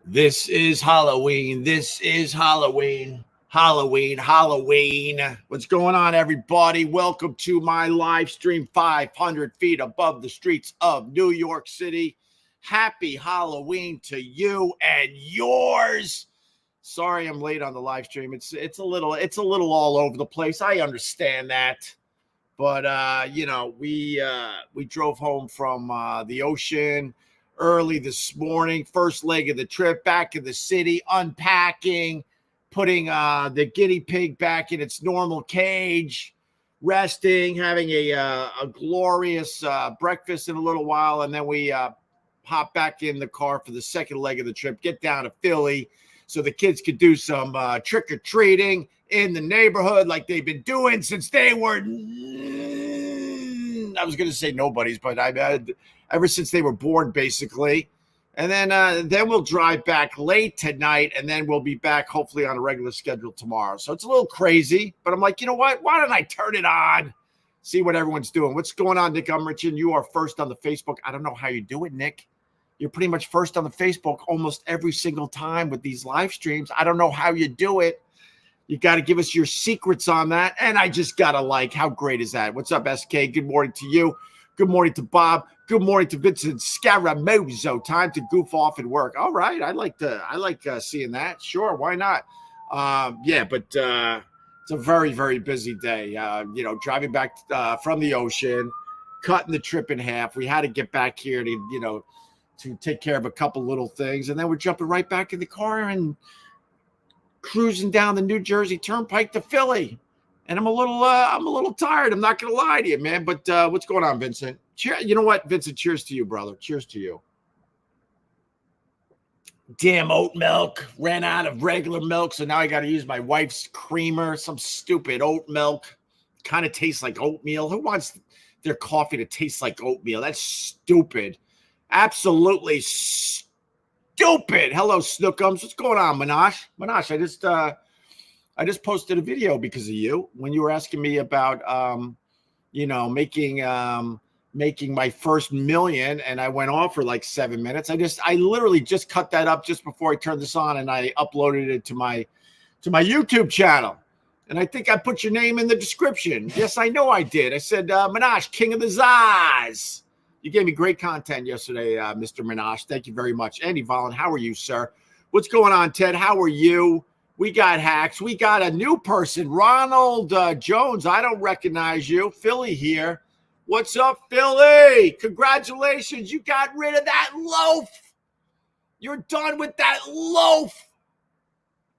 This is Halloween. This is Halloween. Halloween, Halloween. What's going on, everybody? Welcome to my live stream 500 feet above the streets of New York City. Happy Halloween to you and yours. Sorry I'm late on the live stream. It's a little all over the place. I understand that. But we drove home from the ocean early this morning, first leg of the trip, back in the city, unpacking, putting the guinea pig back in its normal cage, resting, having a glorious breakfast in a little while, and then we hop back in the car for the second leg of the trip, get down to Philly so the kids could do some trick-or-treating in the neighborhood like they've been doing since they were, I was going to say nobody's, but I've had ever since they were born, basically. And then we'll drive back late tonight, and then we'll be back hopefully on a regular schedule tomorrow. So it's a little crazy, but I'm like, you know what? Why don't I turn it on? See what everyone's doing. What's going on, Nick Umrichen? You are first on the Facebook. I don't know how you do it, Nick. You're pretty much first on the Facebook almost every single time with these live streams. I don't know how you do it. You got to give us your secrets on that. And I just got to like, how great is that? What's up, SK? Good morning to you. Good morning to Bob. Good morning to Vincent Scaramozo. Time to goof off and work. All right. I like seeing that. Sure. Why not? But it's a very, very busy day. Driving back from the ocean, cutting the trip in half. We had to get back here to take care of a couple little things. And then we're jumping right back in the car and cruising down the New Jersey Turnpike to Philly. And I'm a little tired. I'm not going to lie to you, man. But what's going on, Vincent? You know what, Vincent? Cheers to you, brother. Cheers to you. Damn oat milk. Ran out of regular milk, so now I got to use my wife's creamer. Some stupid oat milk. Kind of tastes like oatmeal. Who wants their coffee to taste like oatmeal? That's stupid. Absolutely stupid. Hello, Snookums. What's going on, Minash? Minash, I just posted a video because of you when you were asking me about, making my first million, and I went off for like 7 minutes. I literally just cut that up just before I turned this on, and I uploaded it to my YouTube channel. And I think I put your name in the description. Yes, I know I did. I said, Minash, King of the Zaz. You gave me great content yesterday, Mr. Minash. Thank you very much. Andy Vollen, how are you, sir? What's going on, Ted? How are you? We got hacks. We got a new person, Ronald Jones. I don't recognize you. Philly here. What's up, Philly? Congratulations. You got rid of that loaf. You're done with that loaf.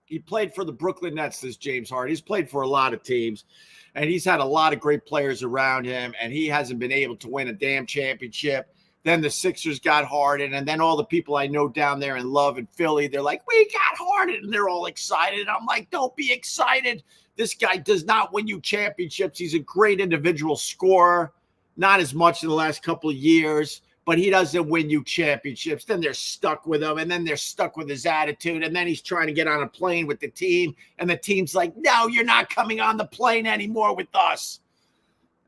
He played for the Brooklyn Nets, this James Harden. He's played for a lot of teams, and he's had a lot of great players around him, and he hasn't been able to win a damn championship. Then the Sixers got Harden, and then all the people I know down there in love in Philly, they're like, we got Harden, and they're all excited. I'm like, don't be excited. This guy does not win you championships. He's a great individual scorer, not as much in the last couple of years, but he doesn't win you championships. Then they're stuck with him, and then they're stuck with his attitude, and then he's trying to get on a plane with the team, and the team's like, no, you're not coming on the plane anymore with us.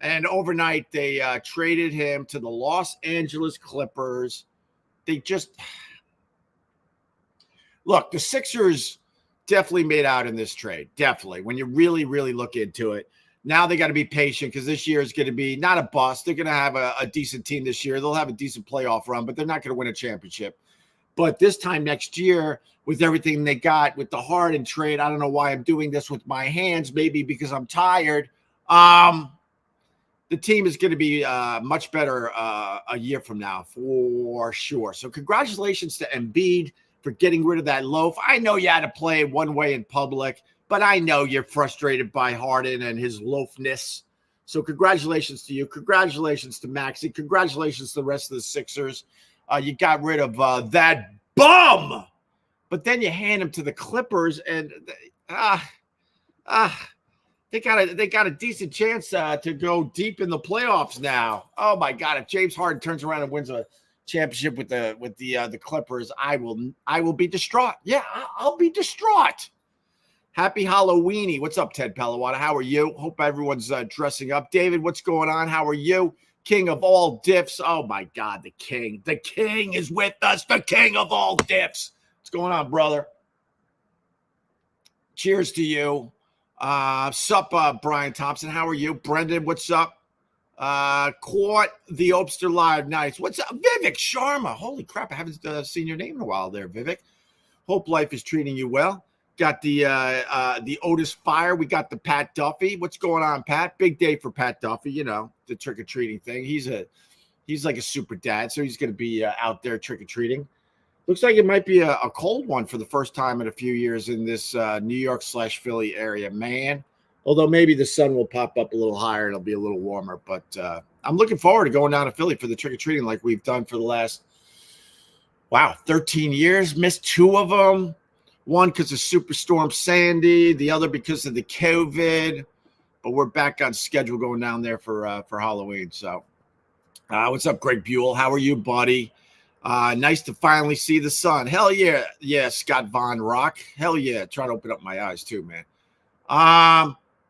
And overnight, they traded him to the Los Angeles Clippers. They just look, the Sixers definitely made out in this trade. Definitely. When you really, really look into it. Now they got to be patient because this year is going to be not a bust. They're going to have a decent team this year. They'll have a decent playoff run, but they're not going to win a championship. But this time next year, with everything they got with the Harden trade, I don't know why I'm doing this with my hands, maybe because I'm tired. The team is going to be much better a year from now, for sure. So congratulations to Embiid for getting rid of that loaf. I know you had to play one way in public, but I know you're frustrated by Harden and his loafness. So congratulations to you. Congratulations to Maxey. Congratulations to the rest of the Sixers. You got rid of that bum, but then you hand him to the Clippers, and they got a decent chance to go deep in the playoffs now. Oh my God! If James Harden turns around and wins a championship with the Clippers, I will be distraught. Yeah, I'll be distraught. Happy Halloweeny. What's up, Ted Palawatta? How are you? Hope everyone's dressing up. David, what's going on? How are you? king of all diffs. Oh my God, the king. The king is with us. The king of all diffs. What's going on, brother? Cheers to you. Sup, Brian Thompson. How are you? Brendan, what's up? Caught the Opster Live. Nice. What's up? Vivek Sharma. Holy crap. I haven't seen your name in a while there, Vivek. Hope life is treating you well. Got the Otis Fire. We got the Pat Duffy. What's going on, Pat? Big day for Pat Duffy, you know, the trick-or-treating thing. He's like a super dad, so he's going to be out there trick-or-treating. Looks like it might be a cold one for the first time in a few years in this New York/Philly area, man. Although maybe the sun will pop up a little higher and it'll be a little warmer. But I'm looking forward to going down to Philly for the trick-or-treating like we've done for the last, 13 years. Missed 2 of them. One because of Superstorm Sandy, the other because of the COVID. But we're back on schedule going down there for Halloween. So what's up, Greg Buell? How are you, buddy? Nice to finally see the sun. Hell yeah. Yeah, Scott Von Rock. Hell yeah. Try to open up my eyes too, man.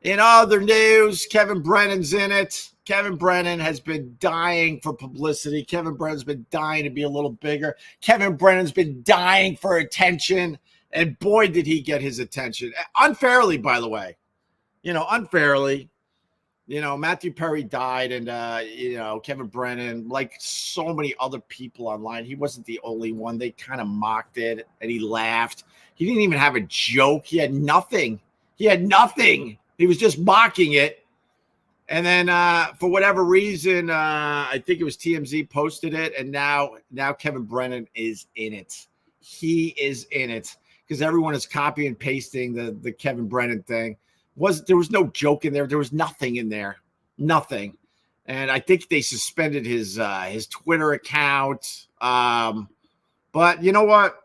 In other news, Kevin Brennan's in it. Kevin Brennan has been dying for publicity. Kevin Brennan's been dying to be a little bigger. Kevin Brennan's been dying for attention. And boy, did he get his attention. Unfairly, by the way. Unfairly. Matthew Perry died, and, Kevin Brennan, like so many other people online, he wasn't the only one. They kind of mocked it, and he laughed. He didn't even have a joke. He had nothing. He was just mocking it. And then for whatever reason, I think it was TMZ posted it, and now Kevin Brennan is in it. He is in it because everyone is copy and pasting the Kevin Brennan thing. There was no joke in there. There was nothing in there. Nothing. And I think they suspended his Twitter account. But you know what?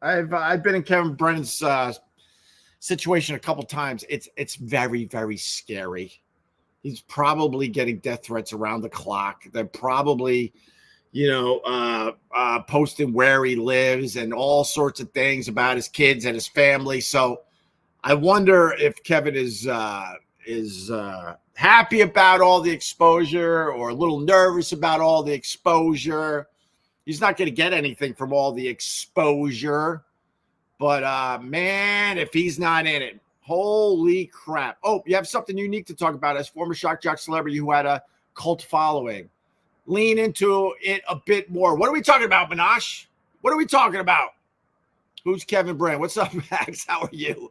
I've been in Kevin Brennan's situation a couple times. It's very, very scary. He's probably getting death threats around the clock. They're probably, posting where he lives and all sorts of things about his kids and his family. So I wonder if Kevin is happy about all the exposure or a little nervous about all the exposure. He's not going to get anything from all the exposure. But, man, if he's not in it, holy crap. Oh, you have something unique to talk about as former shock jock celebrity who had a cult following. Lean into it a bit more. What are we talking about, Minash? What are we talking about? Who's Kevin Brennan? What's up, Max? How are you?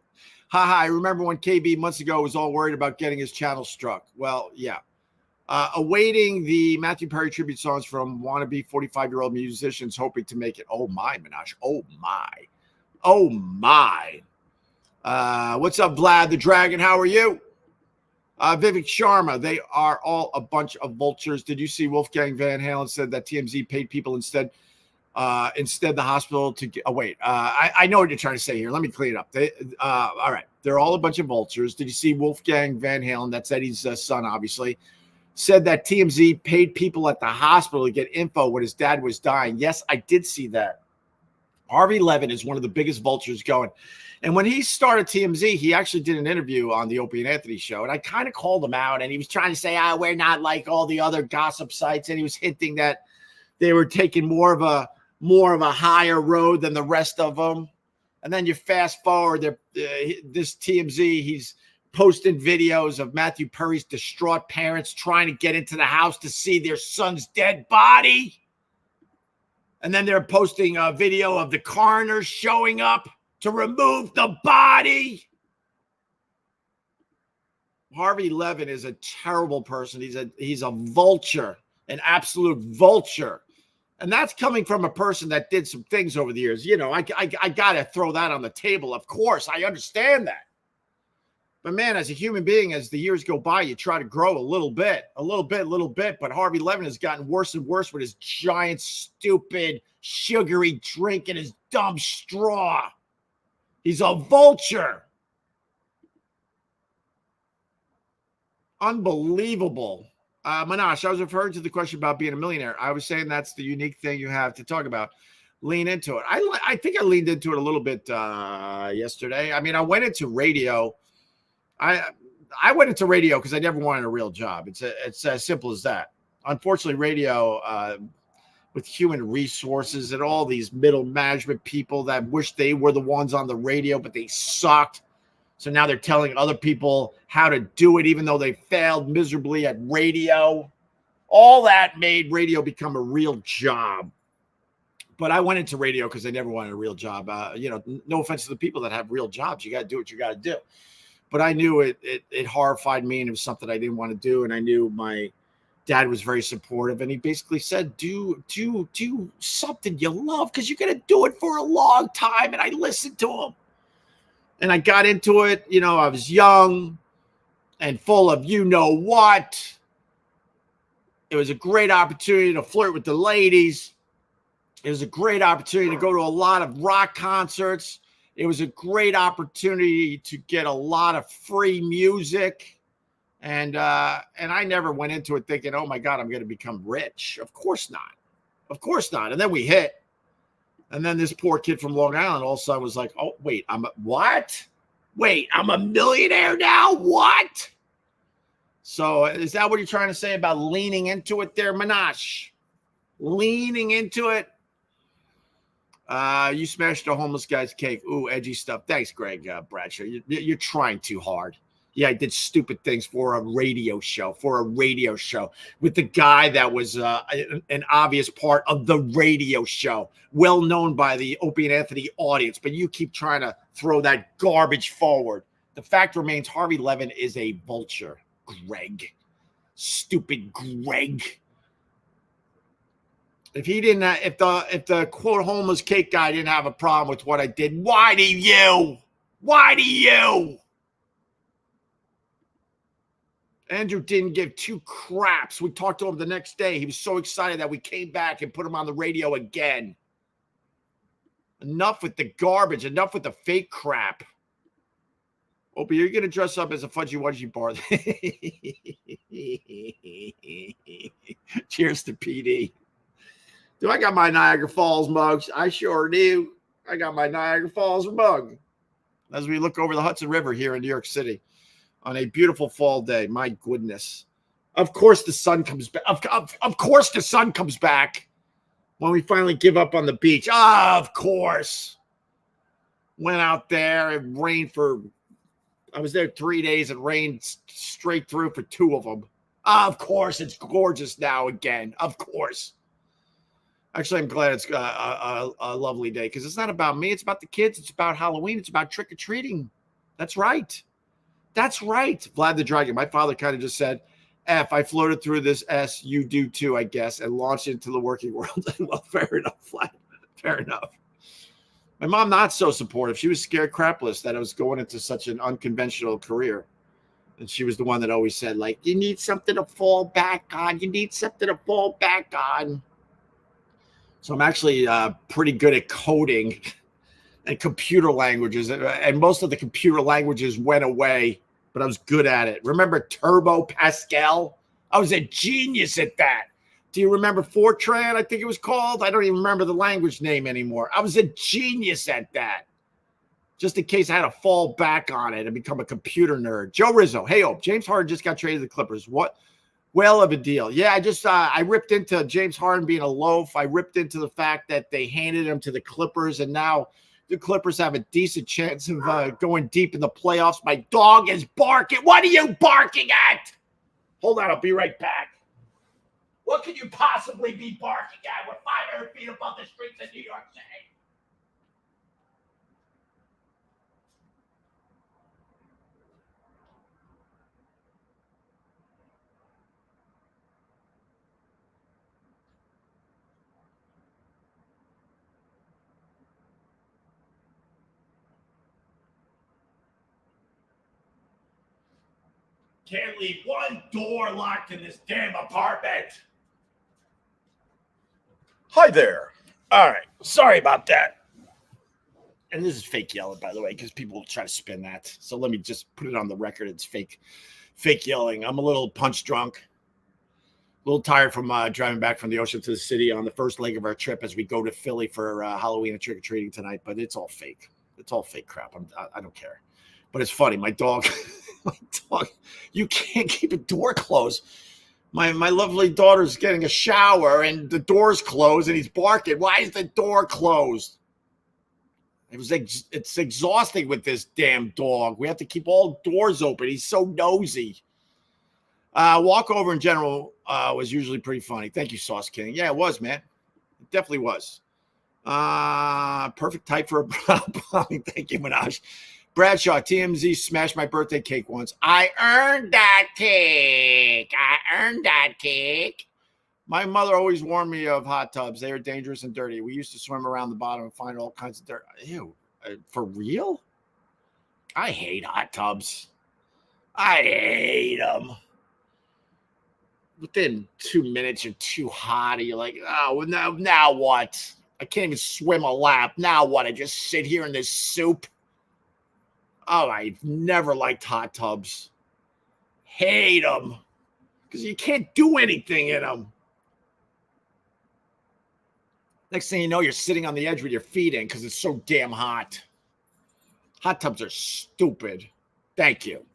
Haha, I remember when KB months ago was all worried about getting his channel struck. Well, yeah. Awaiting the Matthew Perry tribute songs from wannabe 45-year-old musicians hoping to make it. Oh, my, Minash. Oh, my. Oh, my. What's up, Vlad the Dragon? How are you? Vivek Sharma, they are all a bunch of vultures. Did you see Wolfgang Van Halen said that TMZ paid people instead the hospital to get, I know what you're trying to say here. Let me clean it up. All right. They're all a bunch of vultures. Did you see Wolfgang Van Halen? That's Eddie's son, obviously. Said that TMZ paid people at the hospital to get info when his dad was dying. Yes, I did see that. Harvey Levin is one of the biggest vultures going. And when he started TMZ, he actually did an interview on the Opie and Anthony show. And I kind of called him out, and he was trying to say, we're not like all the other gossip sites. And he was hinting that they were taking more of a higher road than the rest of them. And then you fast forward, this TMZ, he's posting videos of Matthew Perry's distraught parents trying to get into the house to see their son's dead body. And then they're posting a video of the coroner showing up to remove the body. Harvey Levin is a terrible person. He's a vulture, an absolute vulture. And that's coming from a person that did some things over the years. I got to throw that on the table. Of course, I understand that. But, man, as a human being, as the years go by, you try to grow a little bit. But Harvey Levin has gotten worse and worse with his giant, stupid, sugary drink and his dumb straw. He's a vulture. Unbelievable. Minash, I was referring to the question about being a millionaire. I was saying that's the unique thing you have to talk about. Lean into it. I think I leaned into it a little bit yesterday. I mean, I went into radio. I went into radio because I never wanted a real job. It's as simple as that. unfortunately, radio with human resources and all these middle management people that wish they were the ones on the radio, but they sucked. So now they're telling other people how to do it, even though they failed miserably at radio. All that made radio become a real job. But I went into radio because I never wanted a real job. No offense to the people that have real jobs. You got to do what you got to do. But I knew it horrified me, and it was something I didn't want to do. And I knew my dad was very supportive, and he basically said, do something you love, because you're going to do it for a long time. And I listened to him, and I got into it. I was young and full of what. It was a great opportunity to flirt with the ladies. It was a great opportunity to go to a lot of rock concerts. It was a great opportunity to get a lot of free music. And I never went into it thinking, oh my God, I'm going to become rich. Of course not. Of course not. And then we hit. And then this poor kid from Long Island all of a sudden was like, oh, wait, what? Wait, I'm a millionaire now? What? So is that what you're trying to say about leaning into it there, Minash? Leaning into it? You smashed a homeless guy's cake. Ooh, edgy stuff. Thanks, Greg Bradshaw. You're trying too hard. Yeah, I did stupid things for a radio show, with the guy that was an obvious part of the radio show, well known by the Opie and Anthony audience. But you keep trying to throw that garbage forward. The fact remains, Harvey Levin is a vulture, Greg. Stupid Greg. If he didn't, if the quote homeless cake guy didn't have a problem with what I did, why do you? Why do you? Andrew didn't give two craps. We talked to him the next day. He was so excited that we came back and put him on the radio again. Enough with the garbage. Enough with the fake crap. Opie, you're going to dress up as a fudgy wudgy bar. Cheers to PD. Do I got my Niagara Falls mugs? I sure do. I got my Niagara Falls mug. As we look over the Hudson River here in New York City on a beautiful fall day. My goodness. Of course the sun comes back. Of course the sun comes back when we finally give up on the beach. Of course. Went out there. It rained I was there 3 days. It rained straight through for 2 of them. Of course it's gorgeous now again. Of course. Actually, I'm glad it's a lovely day, because it's not about me. It's about the kids. It's about Halloween. It's about trick-or-treating. That's right. That's right. Vlad the Dragon. My father kind of just said, F, I floated through this S, you do too, I guess, and launched into the working world. Well, fair enough, Vlad. Fair enough. My mom, not so supportive. She was scared crapless that I was going into such an unconventional career. And she was the one that always said, like, you need something to fall back on. You need something to fall back on. So I'm actually pretty good at coding and computer languages. And most of the computer languages went away, but I was good at it. Remember Turbo Pascal? I was a genius at that. Do you remember Fortran, I think it was called? I don't even remember the language name anymore. I was a genius at that. Just in case I had to fall back on it and become a computer nerd. Joe Rizzo. Hey, James Harden just got traded to the Clippers. What? Well of a deal. Yeah, I ripped into James Harden being a loaf. I ripped into the fact that they handed him to the Clippers, and now the Clippers have a decent chance of going deep in the playoffs. My dog is barking. What are you barking at? Hold on, I'll be right back. What could you possibly be barking at? We're 500 feet above the streets of New York City. Can't leave one door locked in this damn apartment. Hi there. All right. Sorry about that. And this is fake yelling, by the way, because people will try to spin that. So let me just put it on the record. It's fake yelling. I'm a little punch drunk. A little tired from driving back from the ocean to the city on the first leg of our trip as we go to Philly for Halloween and trick-or-treating tonight. But it's all fake. It's all fake crap. I don't care. But it's funny. My dog, you can't keep a door closed. My lovely daughter's getting a shower and the door's closed and he's barking. Why is the door closed? It's exhausting with this damn dog. We have to keep all doors open. He's so nosy. Walkover in general was usually pretty funny. Thank you, Sauce King. Yeah, it was, man. It definitely was. Perfect type for a brown bombing. Thank you, Minaj. Bradshaw, TMZ smashed my birthday cake once. I earned that cake. My mother always warned me of hot tubs. They are dangerous and dirty. We used to swim around the bottom and find all kinds of dirt. Ew, for real? I hate hot tubs. I hate them. Within 2 minutes, you're too hot. And you're like, oh, now what? I can't even swim a lap. Now what? I just sit here in this soup. Oh, I've never liked hot tubs. Hate them. Because you can't do anything in them. Next thing you know, you're sitting on the edge with your feet in because it's so damn hot. Hot tubs are stupid. Thank you.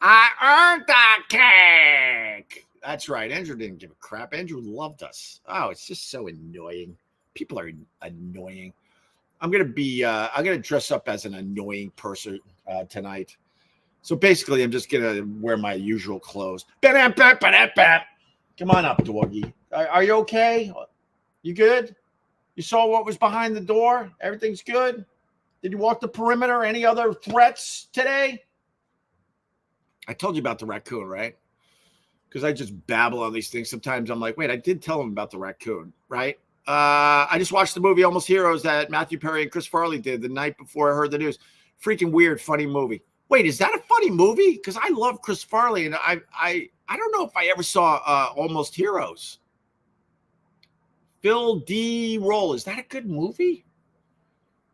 I earned that cake. That's right. Andrew didn't give a crap. Andrew loved us. Oh, it's just so annoying. People are annoying. I'm gonna dress up as an annoying person tonight. So basically, I'm just gonna wear my usual clothes. Come on up, doggy. Are you okay? You good? You saw what was behind the door? Everything's good? Did you walk the perimeter? Any other threats today? I told you about the raccoon, right? Because I just babble on these things. Sometimes I'm like, wait, I did tell him about the raccoon, right? I just watched the movie Almost Heroes that Matthew Perry and Chris Farley did the night before I heard the news. Freaking weird, funny movie. Wait, is that a funny movie? Because I love Chris Farley, and I don't know if I ever saw Almost Heroes. Phil D. Roll, is that a good movie?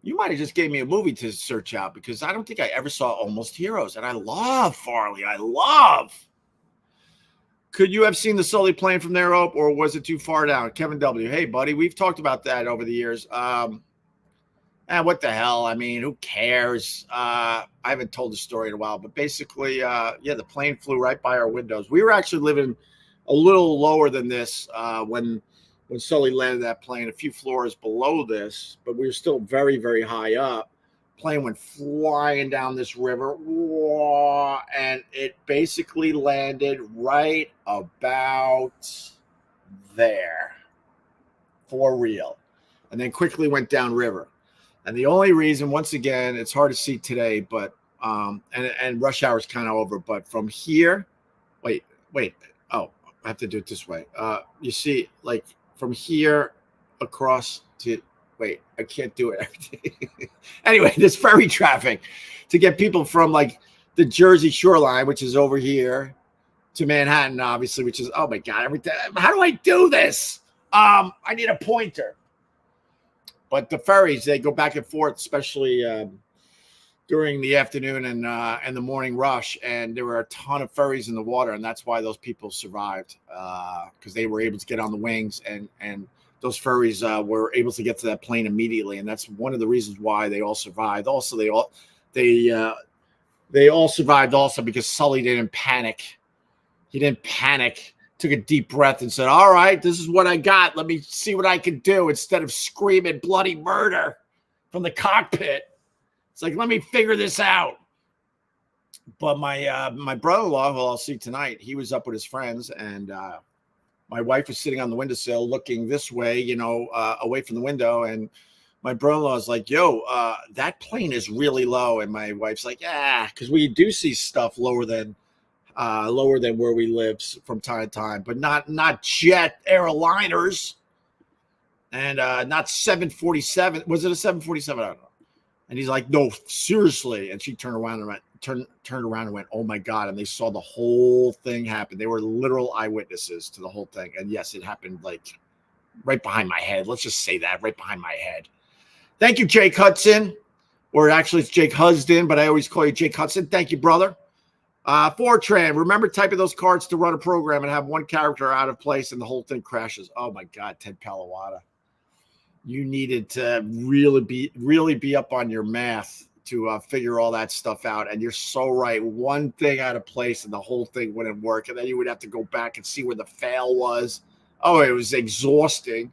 You might have just gave me a movie to search out because I don't think I ever saw Almost Heroes, and I love Farley. Could you have seen the Sully plane from there, Ope, or was it too far down? Kevin W. Hey, buddy, we've talked about that over the years. What the hell? I mean, who cares? I haven't told the story in a while, but basically, the plane flew right by our windows. We were actually living a little lower than this when Sully landed that plane, a few floors below this, but we were still very, very high up. Plane went flying down this river, and it basically landed right about there, for real, and then quickly went downriver. And the only reason, once again, it's hard to see today, but and rush hour is kind of over. But from here, wait. Oh, I have to do it this way. You see, like from here across to. Wait, I can't do it. Anyway, there's ferry traffic to get people from like the Jersey shoreline, which is over here, to Manhattan, obviously, which is, oh my God, everything. How do I do this? I need a pointer. But the ferries, they go back and forth, especially during the afternoon and the morning rush. And there were a ton of ferries in the water. And that's why those people survived because they were able to get on the wings and those ferries were able to get to that plane immediately, and that's one of the reasons why they all survived. Also, they all survived also because Sully didn't panic. He didn't panic. Took a deep breath and said, "All right, this is what I got. Let me see what I can do." Instead of screaming bloody murder from the cockpit, it's like, let me figure this out. But my brother-in-law, who I'll see tonight, he was up with his friends, and my wife was sitting on the windowsill looking this way, away from the window. And my brother-in-law is like, yo, that plane is really low. And my wife's like, yeah, because we do see stuff lower than where we live from time to time, but not jet airliners and not 747. Was it a 747? I don't know. And he's like, no, seriously. And she turned around and went, oh my God. And they saw the whole thing happen. They were literal eyewitnesses to the whole thing. And yes, it happened like right behind my head. Let's just say that, right behind my head. Thank you, Jake Hudson. Or actually it's Jake Husden, but I always call you Jake Hudson. Thank you, brother. Fortran, remember typing those cards to run a program and have one character out of place and the whole thing crashes. Oh my God, Ted Palawada. You needed to really be up on your math to figure all that stuff out. And you're so right. One thing out of place and the whole thing wouldn't work. And then you would have to go back and see where the fail was. Oh, it was exhausting.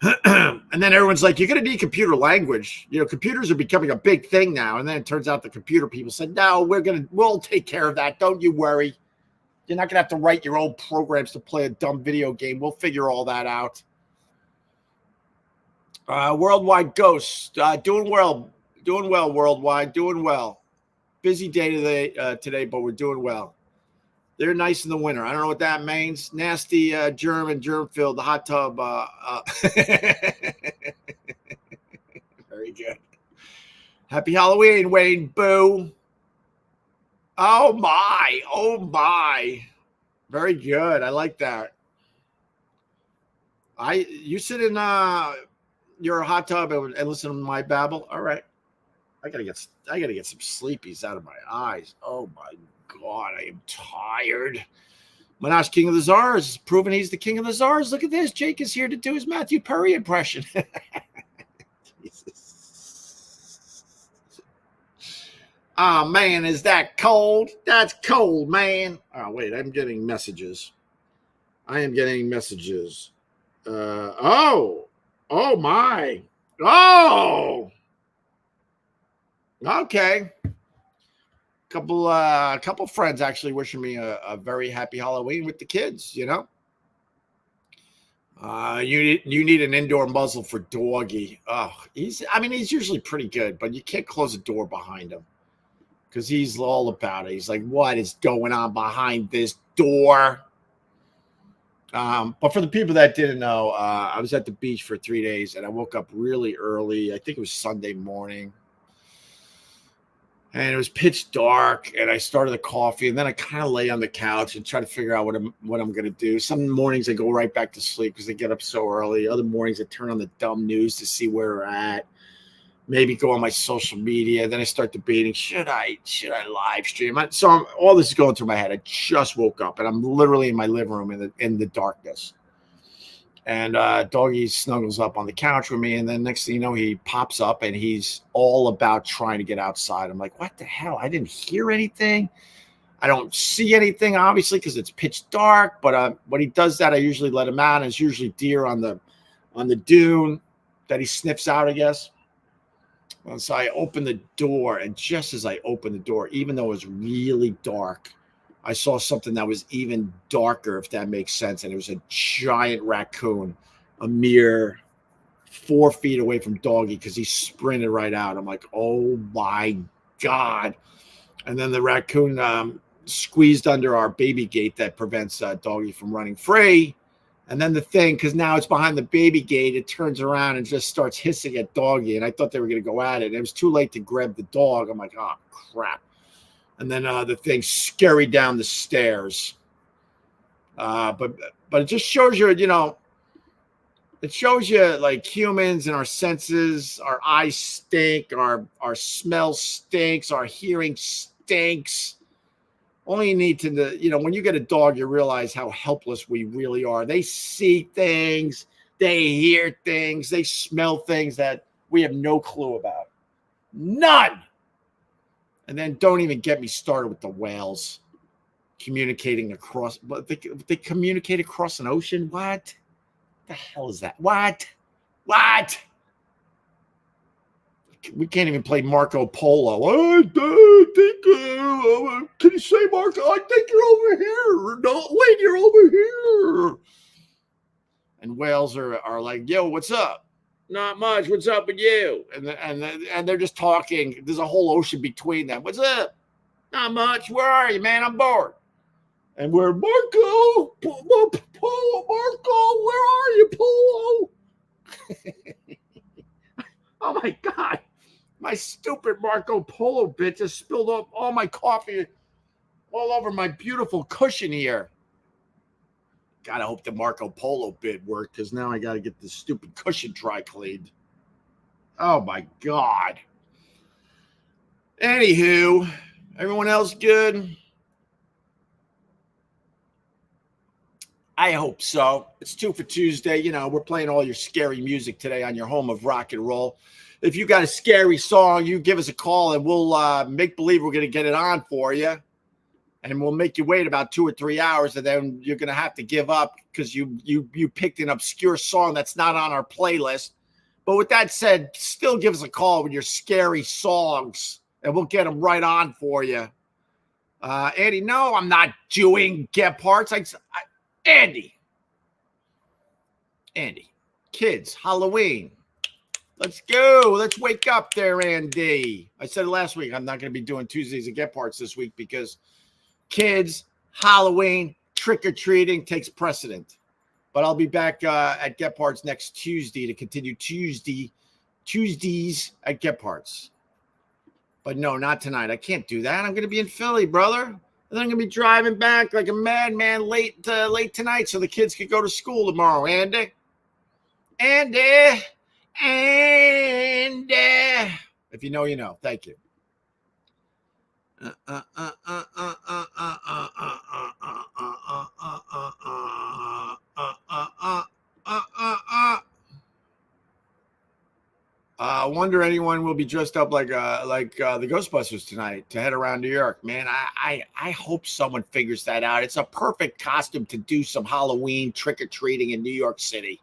And then everyone's like, you're going to need computer language. Computers are becoming a big thing now. And then it turns out the computer people said, no, we'll take care of that. Don't you worry. You're not going to have to write your own programs to play a dumb video game. We'll figure all that out. Worldwide Ghost, doing well, Worldwide, doing well. Busy day today, but we're doing well. They're nice in the winter. I don't know what that means. Nasty germ-filled, the hot tub. Very good. Happy Halloween, Wayne Boo. Oh my. Very good. I like that. You sit in your hot tub and listen to my babble. All right. I gotta get some sleepies out of my eyes. Oh my God, I am tired. Monash, King of the Czars, proving he's the King of the Czars. Look at this. Jake is here to do his Matthew Perry impression. Jesus. Oh man, is that cold? That's cold, man. Oh wait, I'm getting messages. Oh my. Oh. Okay. Couple friends actually wishing me a very happy Halloween with the kids, You need an indoor muzzle for Doggy. Oh, he's usually pretty good, but you can't close the door behind him because he's all about it. He's like, what is going on behind this door? But for the people that didn't know, I was at the beach for 3 days and I woke up really early. I think it was Sunday morning. And it was pitch dark, and I started the coffee, and then I kind of lay on the couch and try to figure out what I'm going to do. Some mornings I go right back to sleep because I get up so early. Other mornings I turn on the dumb news to see where we're at. Maybe go on my social media. Then I start debating, should I live stream? So all this is going through my head. I just woke up, and I'm literally in my living room in the darkness. And Doggy snuggles up on the couch with me. And then next thing you know, he pops up and he's all about trying to get outside. I'm like, what the hell? I didn't hear anything. I don't see anything, obviously, because it's pitch dark. But when he does that, I usually let him out. And it's usually deer on the dune that he sniffs out, I guess. And so I open the door. And just as I open the door, even though it was really dark, I saw something that was even darker, if that makes sense. And it was a giant raccoon, a mere 4 feet away from Doggy because he sprinted right out. I'm like, oh my God. And then the raccoon squeezed under our baby gate that prevents Doggy from running free. And then the thing, because now it's behind the baby gate, it turns around and just starts hissing at Doggy. And I thought they were going to go at it. And it was too late to grab the dog. I'm like, oh, crap. And then the thing scurried down the stairs. But it just shows you, it shows you like humans and our senses, our eyes stink, our smell stinks, our hearing stinks. Only you need to, when you get a dog, you realize how helpless we really are. They see things, they hear things, they smell things that we have no clue about. None. And then don't even get me started with the whales communicating across. But they communicate across an ocean. What the hell is that? What? We can't even play Marco Polo. I think. Can you say Marco? I think you're over here. No, wait, you're over here. And whales are like, yo, what's up? Not much. What's up with you? And they're just talking. There's a whole ocean between them. What's up? Not much. Where are you, man? I'm bored. And we're Marco. Polo, Marco. Where are you, Polo? Oh my God. My stupid Marco Polo bit just spilled up all my coffee all over my beautiful cushion here. God, I hope the Marco Polo bit worked because now I got to get this stupid cushion dry cleaned. Oh, my God. Anywho, everyone else good? I hope so. It's 2 for Tuesday. We're playing all your scary music today on your home of rock and roll. if you got a scary song, you give us a call and we'll make believe we're going to get it on for you. And we'll make you wait about 2 or 3 hours, and then you're going to have to give up because you picked an obscure song that's not on our playlist. But with that said, still give us a call with your scary songs, and we'll get them right on for you. Andy, no, I'm not doing get parts. Andy, kids, Halloween. Let's go. Let's wake up there, Andy. I said it last week. I'm not going to be doing Tuesdays and get parts this week because kids, Halloween, trick-or-treating takes precedent. But I'll be back at Get Parts next Tuesday to continue Tuesdays at Get Parts. But no, not tonight. I can't do that. I'm going to be in Philly, brother. And then I'm going to be driving back like a madman late tonight so the kids can go to school tomorrow, Andy. If you know, you know. Thank you. I wonder anyone will be dressed up like the Ghostbusters tonight to head around New York. Man, I hope someone figures that out. It's a perfect costume to do some Halloween trick-or-treating in New York City.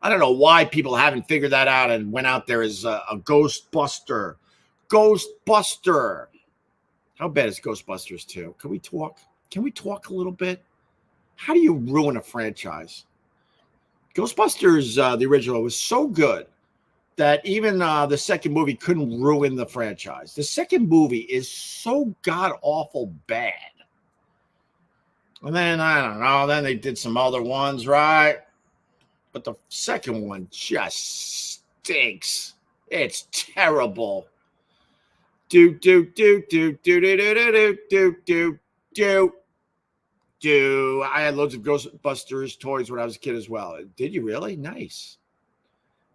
I don't know why people haven't figured that out and went out there as a Ghostbuster. Ghostbuster. How bad is Ghostbusters 2? Can we talk? Can we talk a little bit? How do you ruin a franchise? Ghostbusters, the original, was so good that even the second movie couldn't ruin the franchise. The second movie is so god-awful bad. And then, I don't know, then they did some other ones, right? But the second one just stinks. It's terrible. Do. I had loads of Ghostbusters toys when I was a kid as well. Did you really? Nice.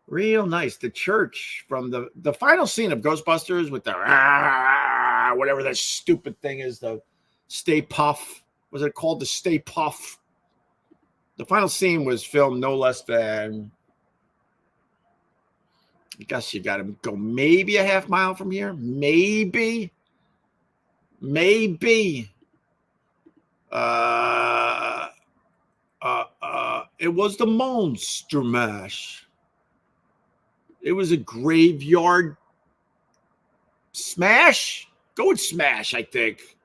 Real nice. The church from the final scene of Ghostbusters with the whatever that stupid thing is, the Stay Puff. Was it called the Stay Puff? The final scene was filmed no less than, I guess you got to go maybe a half mile from here. Maybe. It was the Monster Mash. It was a graveyard smash. Go with smash, I think.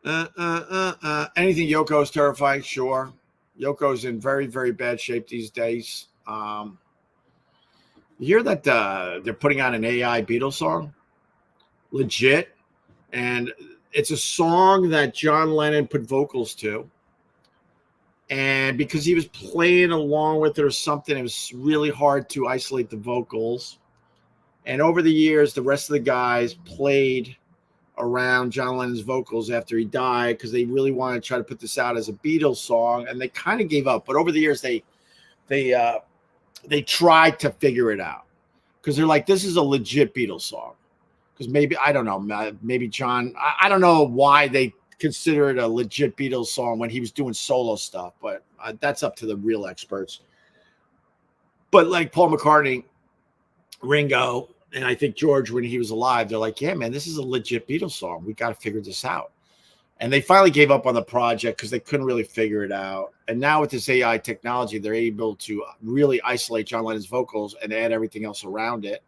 Anything Yoko's terrifying, sure. Yoko's in very, very bad shape these days. You hear that they're putting out an AI Beatles song? Legit. And it's a song that John Lennon put vocals to. And because he was playing along with it or something, it was really hard to isolate the vocals. And over the years, the rest of the guys played around John Lennon's vocals after he died because they really wanted to try to put this out as a Beatles song, and they kind of gave up. But over the years, they tried to figure it out because they're like, this is a legit Beatles song. Because maybe, I don't know, maybe John, I don't know why they consider it a legit Beatles song when he was doing solo stuff, but that's up to the real experts. But like Paul McCartney, Ringo, and I think George, when he was alive, they're like, yeah, man, this is a legit Beatles song. We got to figure this out. And they finally gave up on the project because they couldn't really figure it out. And now with this AI technology, they're able to really isolate John Lennon's vocals and add everything else around it.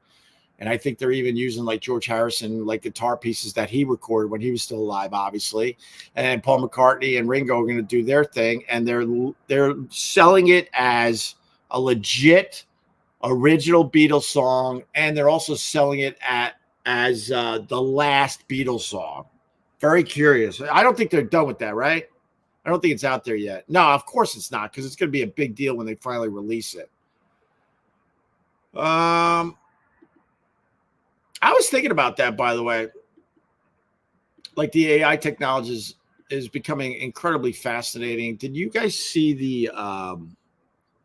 And I think they're even using like George Harrison, like guitar pieces that he recorded when he was still alive, obviously. And Paul McCartney and Ringo are going to do their thing. And they're selling it as a legit original Beatles song. And they're also selling it as the last Beatles song. Very curious. I don't think they're done with that, right? I don't think it's out there yet. No, of course it's not, because it's going to be a big deal when they finally release it. I was thinking about that, by the way. Like the AI technology is becoming incredibly fascinating. Did you guys see the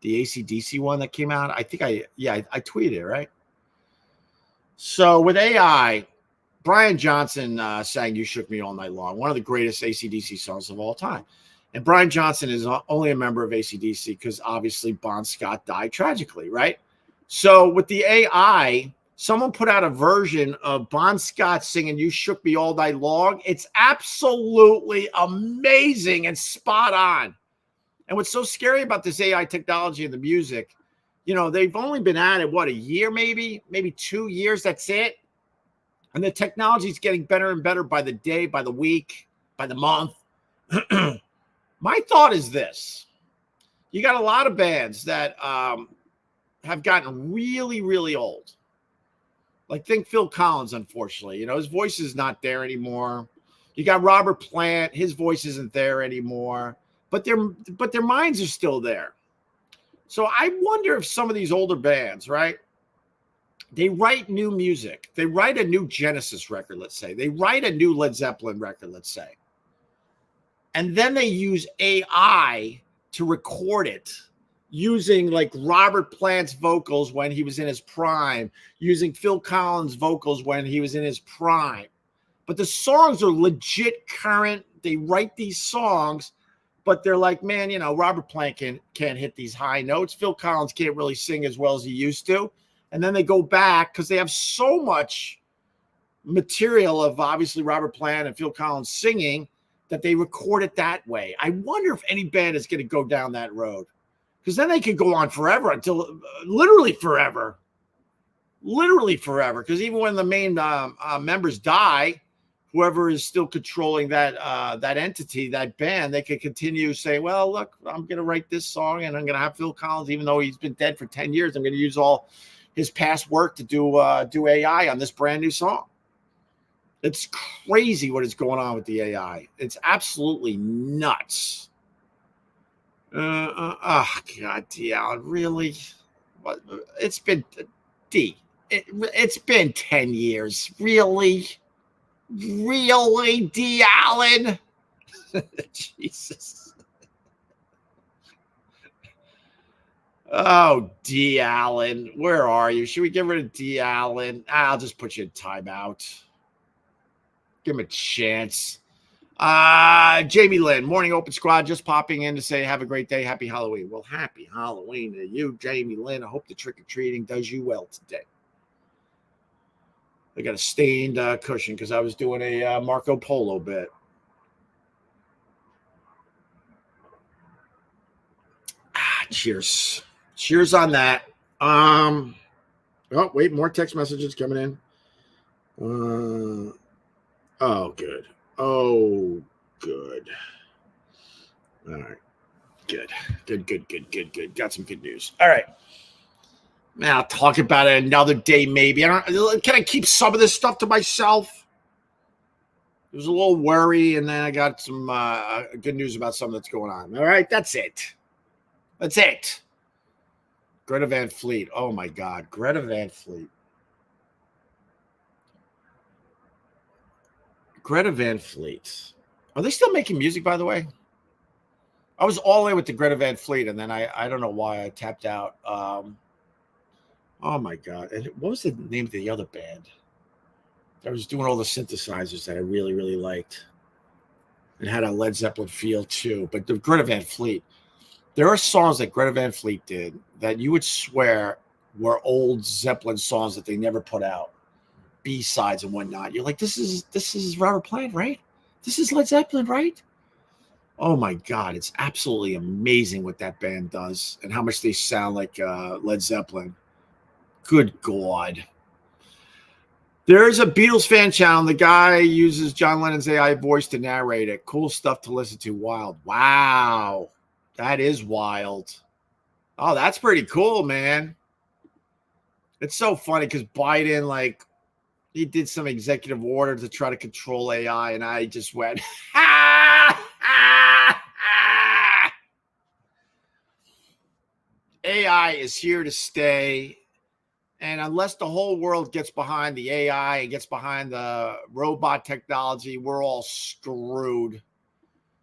AC/DC one that came out? I think I tweeted it, right? So with AI, Brian Johnson sang "You Shook Me All Night Long," one of the greatest AC/DC songs of all time. And Brian Johnson is only a member of AC/DC because obviously Bon Scott died tragically, right? So with the AI, someone put out a version of Bon Scott singing "You Shook Me All Night Long." It's absolutely amazing and spot on. And what's so scary about this AI technology and the music, they've only been at it, what, a year, maybe 2 years. That's it. And the technology is getting better and better by the day, by the week, by the month. My thought is this. You got a lot of bands that have gotten really, really old. Like, think Phil Collins, unfortunately. His voice is not there anymore. You got Robert Plant. His voice isn't there anymore. But their minds are still there. So I wonder if some of these older bands, right, they write new music. They write a new Genesis record, let's say. They write a new Led Zeppelin record, let's say. And then they use AI to record it, using like Robert Plant's vocals when he was in his prime, using Phil Collins' vocals when he was in his prime. But the songs are legit current. They write these songs, but they're like, man, Robert Plant can't hit these high notes. Phil Collins can't really sing as well as he used to. And then they go back because they have so much material of obviously Robert Plant and Phil Collins singing that they record it that way. I wonder if any band is going to go down that road, because then they could go on forever until literally forever. Because even when the main members die, whoever is still controlling that entity, that band, they could continue saying, well, look, I'm going to write this song and I'm going to have Phil Collins, even though he's been dead for 10 years, I'm going to use all his past work to do AI on this brand new song. It's crazy what is going on with the AI. It's absolutely nuts. Oh, God, D. Allen, really? What? It's been, D. It's been 10 years. Really? Really, D. Allen? Jesus. Oh, D. Allen. Where are you? Should we get rid of D. Allen? I'll just put you in timeout. Give him a chance. Jamie Lynn, morning open squad, just popping in to say have a great day. Happy Halloween. Well, happy Halloween to you, Jamie Lynn. I hope the trick-or-treating does you well today. I got a stained cushion because I was doing a Marco Polo bit. Cheers. Cheers on that. Oh, wait, more text messages coming in. Oh, good. Oh, good. All right. Good. Got some good news. All right. Man, I'll talk about it another day, maybe. Can I keep some of this stuff to myself? There was a little worry, and then I got some good news about something that's going on. All right, that's it. Greta Van Fleet. Oh, my God. Greta Van Fleet. Greta Van Fleet. Are they still making music, by the way? I was all in with the Greta Van Fleet, and then I don't know why I tapped out. Oh, my God. And what was the name of the other band? I was doing all the synthesizers that I really, really liked. It had a Led Zeppelin feel, too. But the Greta Van Fleet, there are songs that Greta Van Fleet did that you would swear were old Zeppelin songs that they never put out. B-sides and whatnot. You're like, this is Robert Plant, right? This is Led Zeppelin, right? Oh, my God. It's absolutely amazing what that band does and how much they sound like Led Zeppelin. Good God. There's a Beatles fan channel. The guy uses John Lennon's AI voice to narrate it. Cool stuff to listen to. Wild. Wow. That is wild. Oh, that's pretty cool, man. It's so funny because Biden, he did some executive order to try to control AI, and I just went, AI is here to stay. And unless the whole world gets behind the AI and gets behind the robot technology, we're all screwed.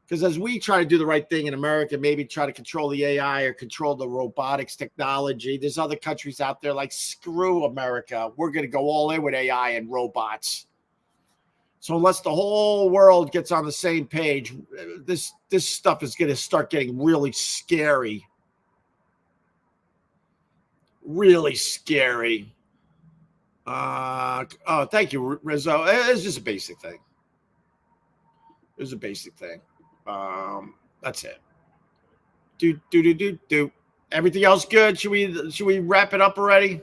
Because as we try to do the right thing in America, maybe try to control the AI or control the robotics technology, there's other countries out there like, screw America. We're going to go all in with AI and robots. So unless the whole world gets on the same page, this stuff is going to start getting really scary. really scary. Oh, thank you, Rizzo. It's just a basic thing. It was a basic thing. That's it. Do. Everything else good? Should we wrap it up already?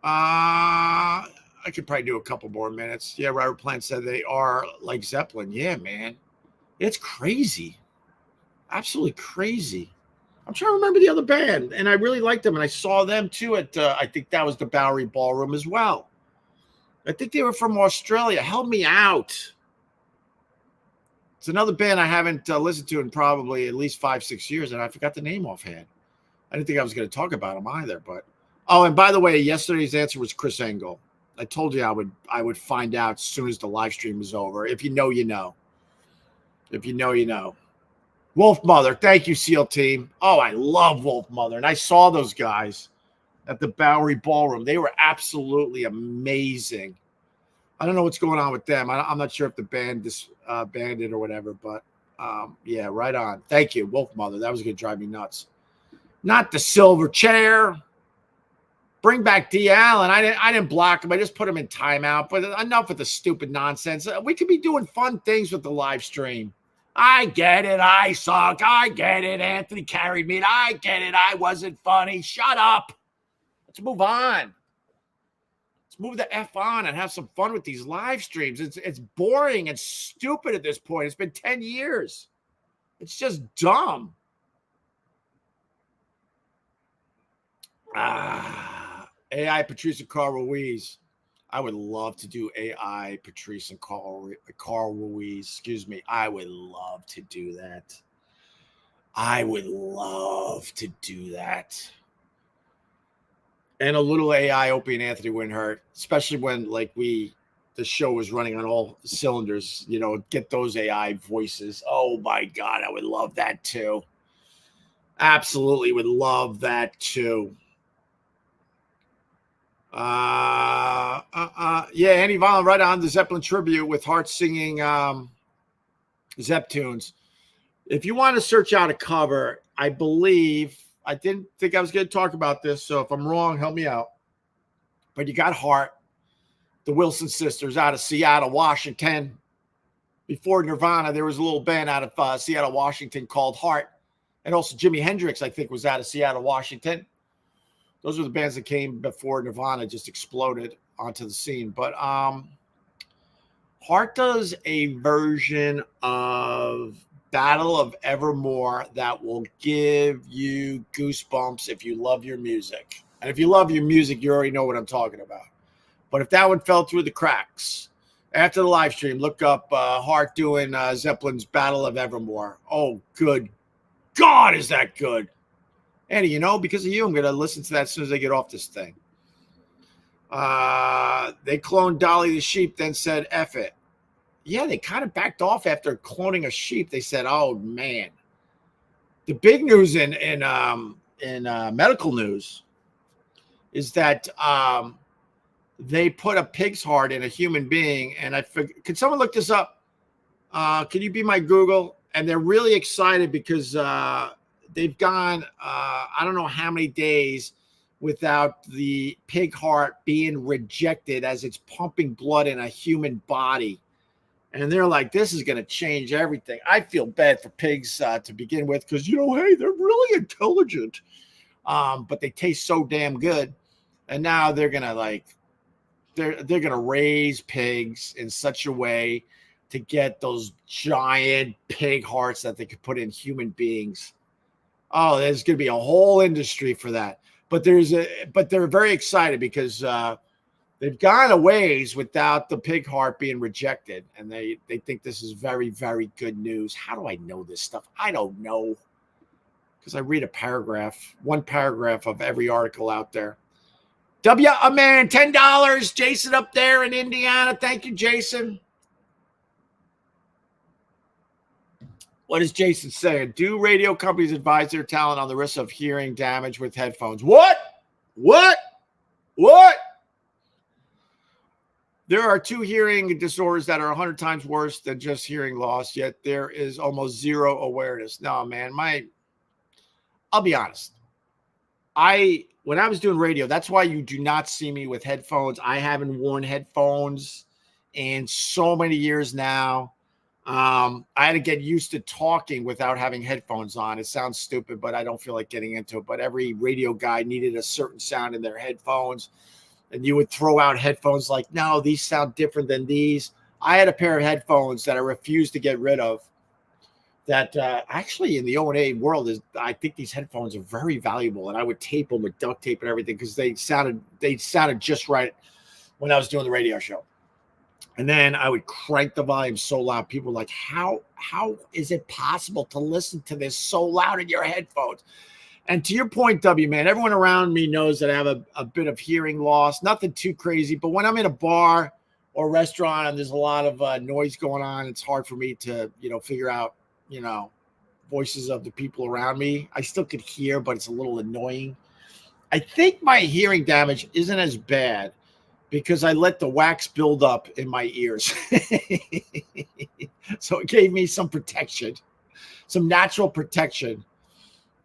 I could probably do a couple more minutes. Yeah, Robert Plant said they are like Zeppelin. Yeah, man. It's crazy. Absolutely crazy. I'm trying to remember the other band, and I really liked them, and I saw them too at, I think that was the Bowery Ballroom as well. I think they were from Australia. Help me out. It's another band I haven't listened to in probably at least 5-6 years, and I forgot the name offhand. I didn't think I was going to talk about them either, but oh, and by the way, yesterday's answer was Chris Engel. I told you I would find out as soon as the live stream was over. If you know, you know. If you know, you know. Wolf Mother, thank you, SEAL Team. Oh, I love Wolf Mother, and I saw those guys at the Bowery Ballroom. They were absolutely amazing. I don't know what's going on with them. I'm not sure if the band disbanded or whatever, but yeah, right on. Thank you, Wolf Mother. That was going to drive me nuts. Not the silver chair. Bring back D. Allen. I didn't block him. I just put him in timeout. But enough with the stupid nonsense. We could be doing fun things with the live stream. I get it. I suck. I get it. Anthony carried me. I get it. I wasn't funny. Shut up. Let's move on. Let's move the F on and have some fun with these live streams. It's boring and stupid at this point. It's been 10 years. It's just dumb. AI Patrice and Carl Ruiz. I would love to do AI Patrice and Carl Ruiz. Excuse me. I would love to do that. I would love to do that. And a little AI Opie and Anthony wouldn't hurt, especially when the show was running on all cylinders. You know, get those AI voices. Oh my God, I would love that too. Absolutely would love that too. Yeah, Andy Vollen right on the Zeppelin tribute with Hart singing Zepp tunes. If you want to search out a cover, I didn't think I was going to talk about this, so if I'm wrong, help me out. But you got Hart, the Wilson sisters out of Seattle, Washington. Before Nirvana, there was a little band out of Seattle, Washington called Hart. And also Jimi Hendrix, I think, was out of Seattle, Washington. Those were the bands that came before Nirvana just exploded onto the scene. But Hart does a version of Battle of Evermore that will give you goosebumps if you love your music. And if you love your music, you already know what I'm talking about. But if that one fell through the cracks, after the live stream, look up Hart doing Zeppelin's Battle of Evermore. Oh, good God, is that good? Andy, you know, because of you, I'm going to listen to that as soon as I get off this thing. They cloned Dolly the sheep, then said, F it. Yeah, they kind of backed off after cloning a sheep. They said, oh, man. The big news in medical news is that they put a pig's heart in a human being. And I figured, could someone look this up? Can you be my Google? And they're really excited because they've gone, I don't know how many days without the pig heart being rejected as it's pumping blood in a human body. And they're like, this is going to change everything. I feel bad for pigs to begin with because, you know, hey, they're really intelligent. But they taste so damn good. And now they're going to they're going to raise pigs in such a way to get those giant pig hearts that they could put in human beings. Oh, there's going to be a whole industry for that. But they're very excited because they've gone a ways without the pig heart being rejected. And they think this is very, very good news. How do I know this stuff? I don't know. Because I read one paragraph of every article out there. Man, $10. Jason up there in Indiana. Thank you, Jason. What is Jason saying? Do radio companies advise their talent on the risk of hearing damage with headphones? What? There are 2 hearing disorders that are 100 times worse than just hearing loss, yet there is almost zero awareness. No, man, I'll be honest. when I was doing radio, that's why you do not see me with headphones. I haven't worn headphones in so many years now. I had to get used to talking without having headphones on. It sounds stupid, but I don't feel like getting into it. But every radio guy needed a certain sound in their headphones. And you would throw out headphones like, no, these sound different than these. I had a pair of headphones that I refused to get rid of. That actually in the O&A world I think these headphones are very valuable, and I would tape them with duct tape and everything because they sounded just right when I was doing the radio show. And then I would crank the volume so loud. People were like, how is it possible to listen to this so loud in your headphones? And to your point, W, man, everyone around me knows that I have a bit of hearing loss. Nothing too crazy, but when I'm in a bar or restaurant and there's a lot of noise going on, it's hard for me to, figure out, voices of the people around me. I still could hear, but it's a little annoying. I think my hearing damage isn't as bad because I let the wax build up in my ears. So it gave me some protection, some natural protection.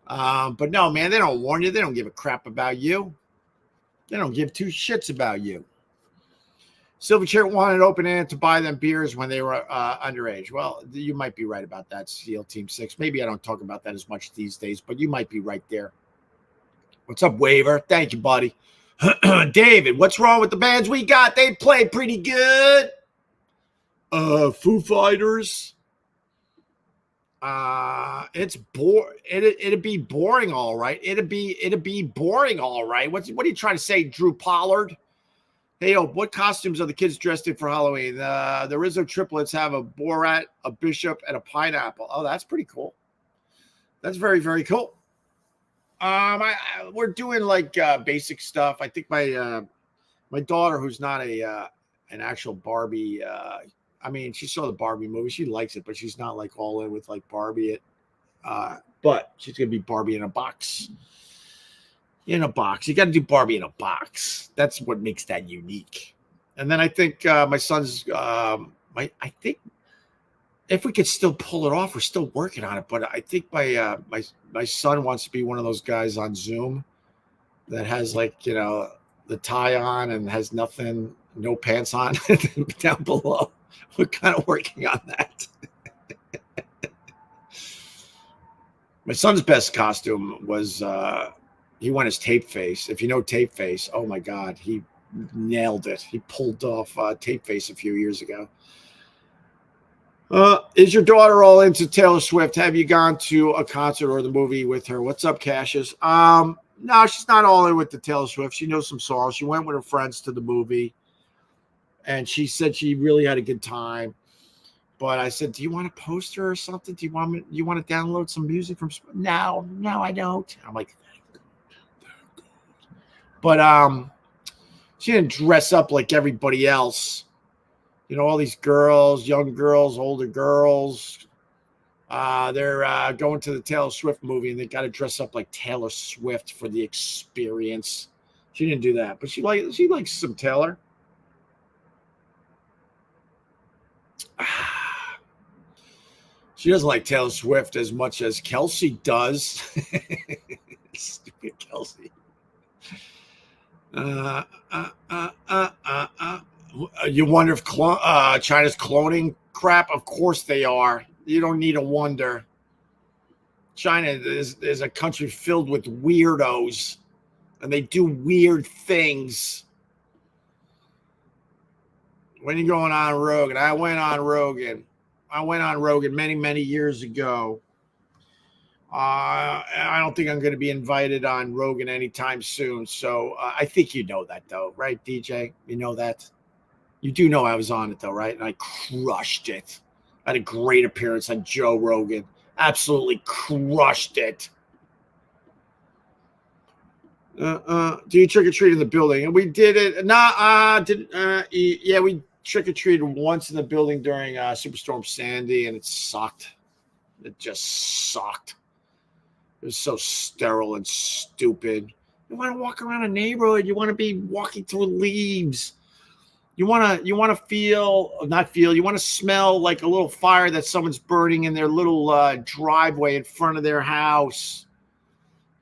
But no, man, they don't warn you. They don't give a crap about you. They don't give two shits about you. Silverchair wanted Open Ant to buy them beers when they were underage. Well, you might be right about that, SEAL Team 6. Maybe I don't talk about that as much these days, but you might be right there. What's up, Waver? Thank you, buddy. David, what's wrong with the bands we got? They play pretty good. Foo Fighters. It's it'd be boring, all right. It'd be boring, all right. What are you trying to say, Drew Pollard? Hey, what costumes are the kids dressed in for Halloween? The Rizzo triplets have a Borat, a bishop, and a pineapple. Oh, that's pretty cool. That's very, very cool. We're doing like basic stuff. I think my daughter, who's not an actual Barbie, she saw the Barbie movie. She likes it, but she's not like all in with like Barbie. But she's gonna be Barbie in a box. In a box. You got to do Barbie in a box. That's what makes that unique. And then I think my son's I think if we could still pull it off, we're still working on it. But I think my son wants to be one of those guys on Zoom that has like, the tie on and has nothing, no pants on down below. We're kind of working on that. My son's best costume was he went as Tape Face. If you know Tape Face, oh my God, he nailed it. He pulled off Tape Face a few years ago. Is your daughter all into Taylor Swift? Have you gone to a concert or the movie with her? What's up, Cassius? No, she's not all in with the Taylor Swift. She knows some songs. She went with her friends to the movie, and she said she really had a good time. But I said, do you want a poster or something? Do you want to download some music from? No, I don't. I'm like, but she didn't dress up like everybody else. All these girls, young girls, older girls, they're going to the Taylor Swift movie and they got to dress up like Taylor Swift for the experience. She didn't do that, but she likes some Taylor. She doesn't like Taylor Swift as much as Kelsey does. Stupid Kelsey. You wonder if China's cloning crap? Of course they are. You don't need to wonder. China is a country filled with weirdos, and they do weird things. When you going on Rogan? I went on Rogan many, many years ago. I don't think I'm going to be invited on Rogan anytime soon. So I think you know that, though, right, DJ? You know that? You do know I was on it, though, right? And I crushed it. I had a great appearance on Joe Rogan. Absolutely crushed it. Do you trick-or-treat in the building? And we did it. Yeah, we trick-or-treated once in the building during Superstorm Sandy, and it sucked. It just sucked. It was so sterile and stupid. You want to walk around a neighborhood. You want to be walking through leaves. You want to smell like a little fire that someone's burning in their little driveway in front of their house.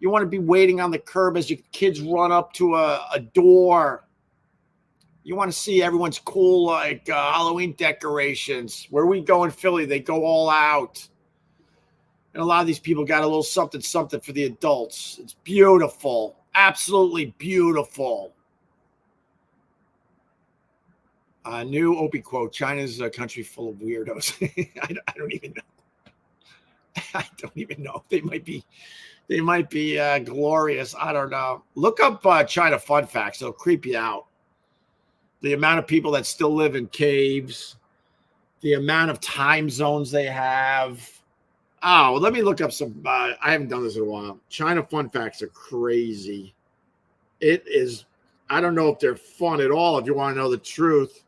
You want to be waiting on the curb as your kids run up to a door. You want to see everyone's cool, like Halloween decorations. Where we go in Philly, they go all out. And a lot of these people got a little something for the adults. It's beautiful. Absolutely beautiful. New Opie quote: China's a country full of weirdos. I don't even know. I don't even know. They might be glorious. I don't know. Look up China fun facts. It'll creep you out. The amount of people that still live in caves, the amount of time zones they have. Oh, let me look up some. I haven't done this in a while. China fun facts are crazy. It is. I don't know if they're fun at all. If you want to know the truth,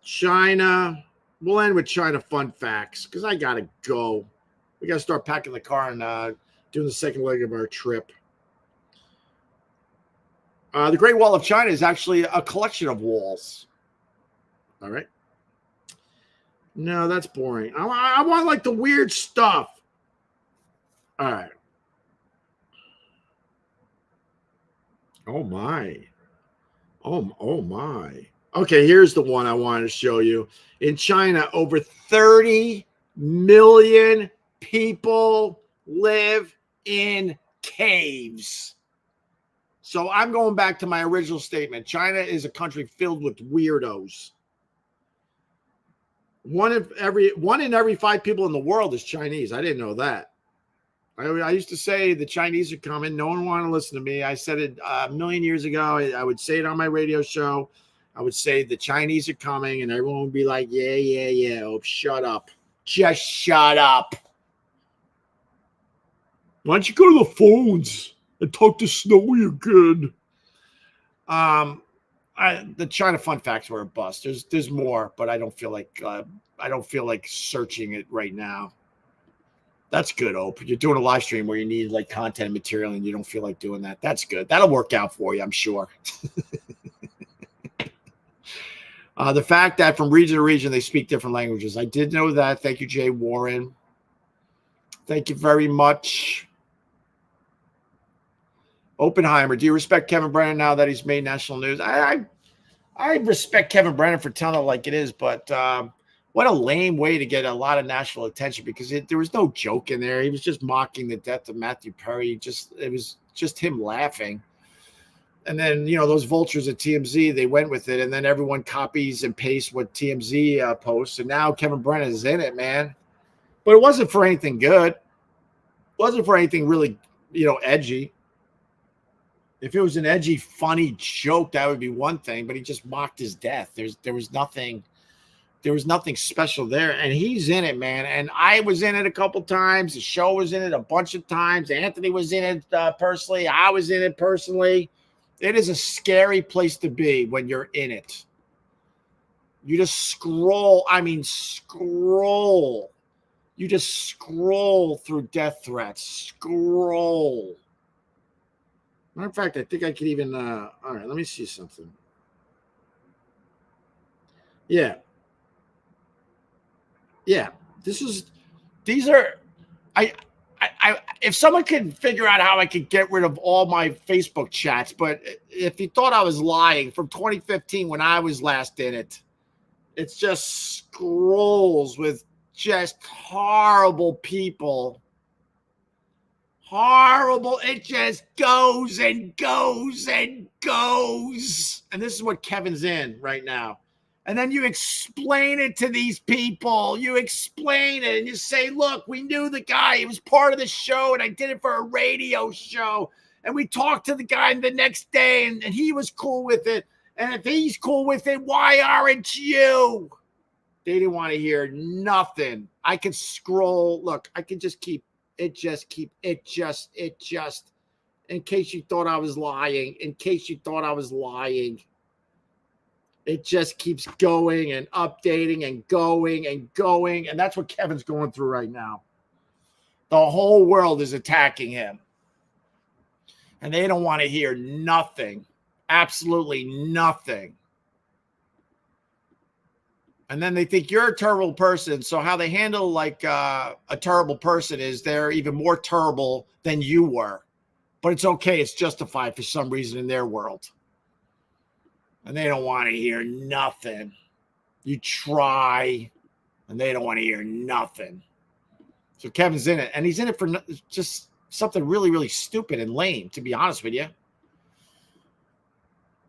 China. We'll end with China fun facts because I gotta go. We gotta start packing the car and doing the second leg of our trip. The Great Wall of China is actually a collection of walls. All right. No, that's boring. I want like the weird stuff. All right. Oh my. Oh my. Okay, here's the one I wanted to show you. In China, over 30 million people live in caves. So I'm going back to my original statement. China is a country filled with weirdos. One in every 5 people in the world is Chinese. I didn't know that. I used to say the Chinese are coming. No one wanted to listen to me. I said it a million years ago. I would say it on my radio show. I would say the Chinese are coming, and everyone would be like, yeah. Oh, shut up. Just shut up. Why don't you go to the phones and talk to Snowy again? The China fun facts were a bust. There's more, but I don't feel like searching it right now. That's good, Ope. You're doing a live stream where you need like content and material and you don't feel like doing that. That's good. That'll work out for you, I'm sure. The fact that from region to region they speak different languages. I did know that. Thank you, Jay Warren. Thank you very much. Oppenheimer, do you respect Kevin Brennan now that he's made national news? I respect Kevin Brennan for telling it like it is, but what a lame way to get a lot of national attention because there was no joke in there. He was just mocking the death of Matthew Perry. It was just him laughing. And then, those vultures at TMZ, they went with it, and then everyone copies and pastes what TMZ posts, and now Kevin Brennan is in it, man. But it wasn't for anything good. It wasn't for anything really, edgy. If it was an edgy, funny joke, that would be one thing, but he just mocked his death. There was nothing special there, and he's in it, man. And I was in it a couple times. The show was in it a bunch of times. Anthony was in it personally. I was in it personally. It is a scary place to be when you're in it. You just scroll. You just scroll through death threats. Scroll. Matter of fact, I think I could even, all right, let me see something. Yeah. If someone could figure out how I could get rid of all my Facebook chats, but if you thought I was lying from 2015 when I was last in it, it's just scrolls with just horrible people. Horrible. It just goes and goes and goes. And this is what Kevin's in right now. And then you explain it to these people. You explain it and you say, look, we knew the guy. He was part of the show and I did it for a radio show. And we talked to the guy the next day and he was cool with it. And if he's cool with it, why aren't you? They didn't want to hear nothing. I could scroll. Look, I could just keep. In case you thought I was lying, it just keeps going and updating and going and going. And that's what Kevin's going through right now. The whole world is attacking him. And they don't want to hear nothing. Absolutely nothing. And then they think you're a terrible person. So how they handle like a terrible person is they're even more terrible than you were. But it's okay. It's justified for some reason in their world. And they don't want to hear nothing. You try, and they don't want to hear nothing. So Kevin's in it, and he's in it for just something really, really stupid and lame, to be honest with you.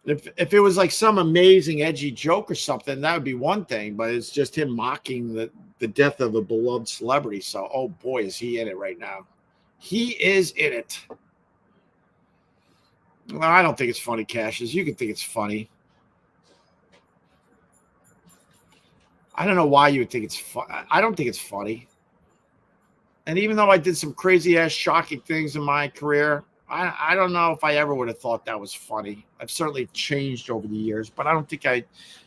If it was like some amazing, edgy joke or something, that would be one thing, but it's just him mocking the death of a beloved celebrity. So, oh boy, is he in it right now. He is in it. Well, I don't think it's funny, Cassius. You can think it's funny. I don't know why you would think it's fun. I don't think it's funny. And even though I did some crazy ass shocking things in my career, I don't know if I ever would have thought that was funny. I've certainly changed over the years, but I don't think I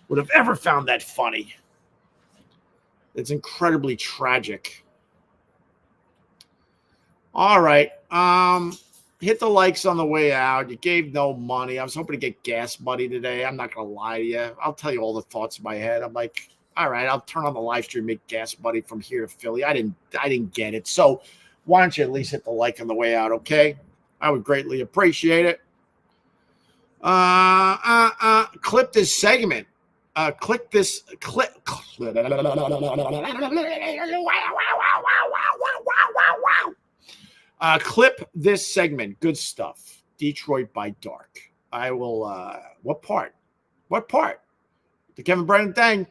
would have ever found that funny. It's incredibly tragic. All right. Hit the likes on the way out. You gave no money. I was hoping to get gas money today. I'm not going to lie to you. I'll tell you all the thoughts in my head. I'm like, all right, I'll turn on the live stream, make gas money from here to Philly. I didn't get it. So why don't you at least hit the like on the way out, okay? I would greatly appreciate it. Clip this segment. Click this clip. Clip this segment. Good stuff. Detroit by dark. I will. What part? What part? The Kevin Brennan thing.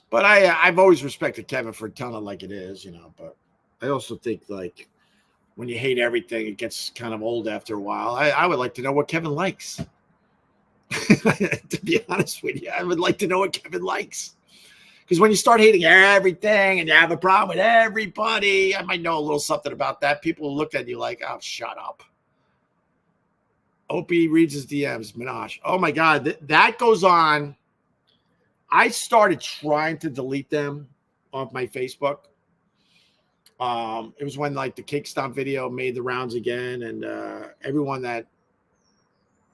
But I've always respected Kevin for telling it like it is, you know. But I also think like when you hate everything, it gets kind of old after a while. I would like to know what Kevin likes. To be honest with you, I would like to know what Kevin likes. Because when you start hating everything and you have a problem with everybody, I might know a little something about that. People will look at you like, oh, shut up. Opie reads his DMs. Minaj. Oh, my God. That goes on. I started trying to delete them off my Facebook. It was when like the Cake Stomp video made the rounds again, and everyone that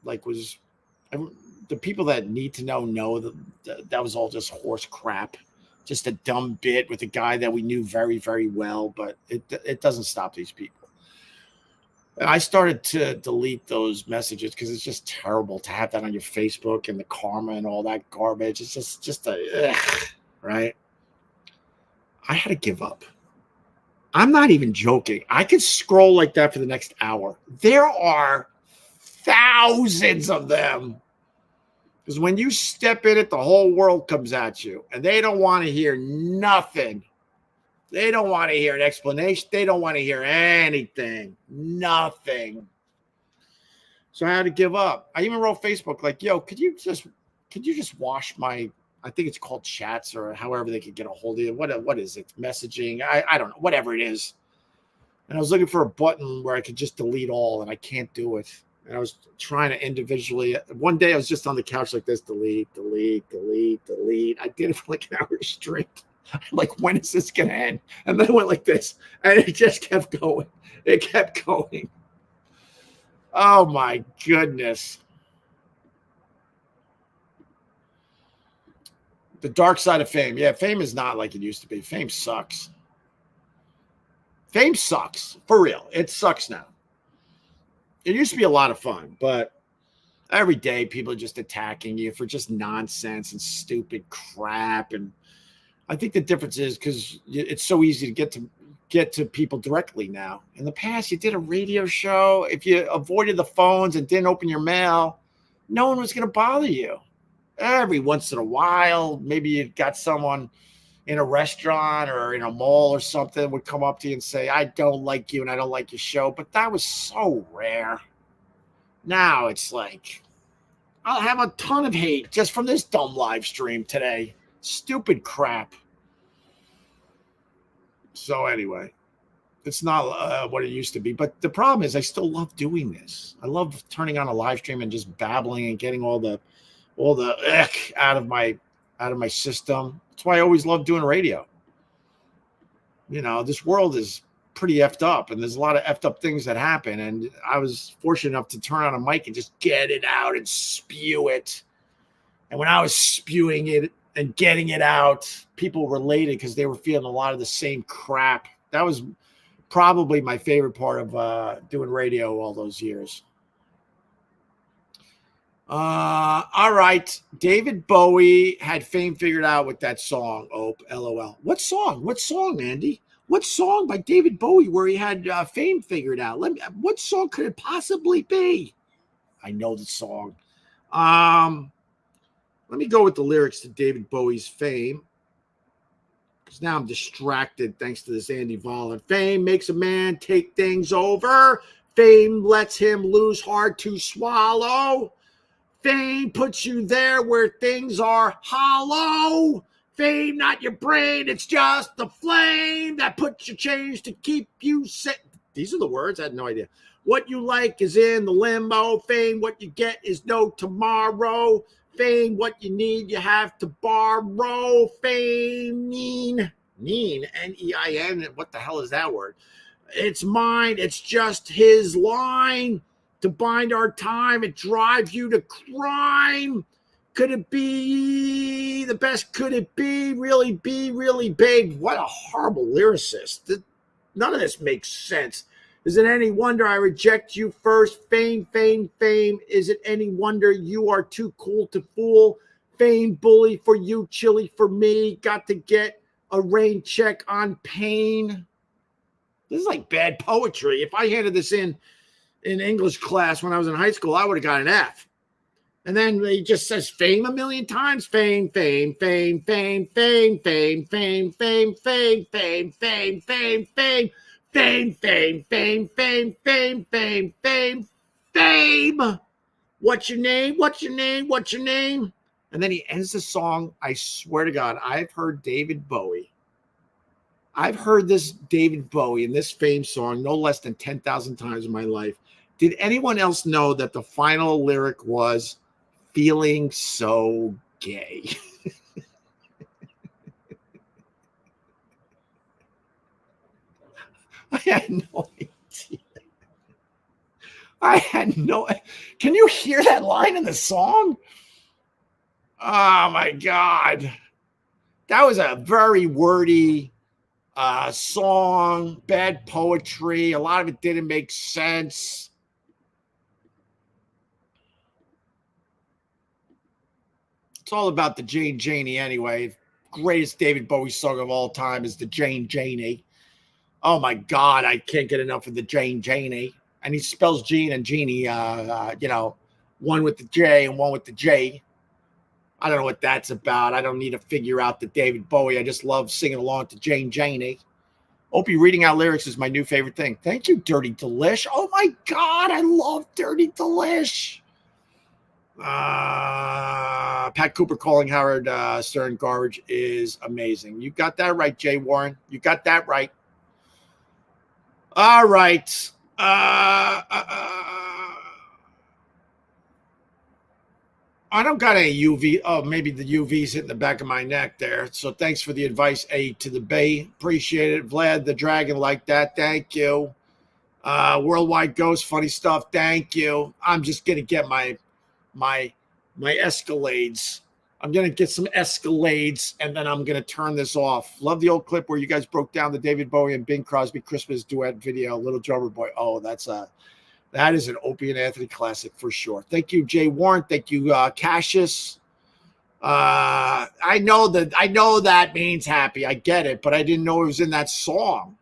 like was the people that need to know that was all just horse crap, just a dumb bit with a guy that we knew very, very well, but it doesn't stop these people. And I started to delete those messages because it's just terrible to have that on your Facebook and the karma and all that garbage. It's just right? I had to give up. I'm not even joking. I could scroll like that for the next hour. There are thousands of them. Because when you step in it, the whole world comes at you. And they don't want to hear nothing. They don't want to hear an explanation. They don't want to hear anything. Nothing. So I had to give up. I even wrote Facebook like, yo, could you just wash my, I think it's called chats or however they could get a hold of you. What is it? Messaging? I don't know. Whatever it is. And I was looking for a button where I could just delete all, and I can't do it. And I was trying to individually. One day I was just on the couch like this, delete. I did it for like an hour straight. Like, when is this going to end? And then I went like this, and it just kept going. It kept going. Oh, my goodness. The dark side of fame. Yeah, fame is not like it used to be. Fame sucks. Fame sucks. For real. It sucks now. It used to be a lot of fun, but every day people are just attacking you for just nonsense and stupid crap. And I think the difference is because it's so easy to get to people directly now. In the past, you did a radio show. If you avoided the phones and didn't open your mail, no one was going to bother you. Every once in a while, maybe you got someone in a restaurant or in a mall or something would come up to you and say, I don't like you and I don't like your show. But that was so rare. Now it's like, I'll have a ton of hate just from this dumb live stream today. Stupid crap. So anyway, it's not what it used to be. But the problem is I still love doing this. I love turning on a live stream and just babbling and getting all the out of my system. That's why I always love doing radio. You know, this world is pretty effed up, and there's a lot of effed up things that happen. And I was fortunate enough to turn on a mic and just get it out and spew it. And when I was spewing it and getting it out, people related because they were feeling a lot of the same crap. That was probably my favorite part of doing radio all those years. All right. David Bowie had fame figured out with that song, Ope, LOL. What song? What song, Andy? What song by David Bowie where he had fame figured out? What song could it possibly be? I know the song. Let me go with the lyrics to David Bowie's Fame, because now I'm distracted thanks to this Andy Vollen. Fame makes a man take things over. Fame lets him lose hard to swallow. Fame puts you there where things are hollow. Fame, not your brain, it's just the flame that puts you change to keep you set. These are the words, I had no idea. What you like is in the limo. Fame, what you get is no tomorrow. Fame, what you need, you have to borrow. Fame, Nein, N-E-I-N, what the hell is that word? It's mine, it's just his line. To bind our time, it drives you to crime. Could it be the best? Could it be really big? What a horrible lyricist. None of this makes sense. Is it any wonder I reject you first? Fame. Is it any wonder you are too cool to fool? Fame, bully for you, chilly for me. Got to get a rain check on pain. This is like bad poetry. If I handed this in English class when I was in high school, I would have got an F. And then he just says fame a million times. Fame. What's your name? And then he ends the song. I swear to God, I've heard David Bowie. I've heard this David Bowie in this Fame song no less than 10,000 times in my life. Did anyone else know that the final lyric was feeling so gay? I had no idea. Can you hear that line in the song? Oh my God. That was a very wordy song, bad poetry. A lot of it didn't make sense. It's all about the Jane Janey anyway. Greatest David Bowie song of all time is the Jane Janey. Oh my God, I can't get enough of the Jane Janey. And he spells Gene and Jeannie, one with the J and one with the J. I don't know what that's about. I don't need to figure out the David Bowie. I just love singing along to Jane Janey. Opie reading out lyrics is my new favorite thing. Thank you, Dirty Delish. Oh my God, I love Dirty Delish. Pat Cooper calling Howard Stern garbage is amazing. You got that right, Jay Warren. You got that right. All right. I don't got any UV. Oh, maybe the UV's hitting the back of my neck there. So thanks for the advice, A to the Bay. Appreciate it. Vlad the Dragon like that. Thank you. Worldwide Ghost, funny stuff. Thank you. I'm just going to get my Escalades. I'm going to get some Escalades, and then I'm going to turn this off. Love the old clip where you guys broke down the David Bowie and Bing Crosby Christmas duet video, Little Drummer Boy. Oh, that is an Opie and Anthony classic for sure. Thank you, Jay Warren. Thank you, Cassius. I know that means happy. I get it, but I didn't know it was in that song.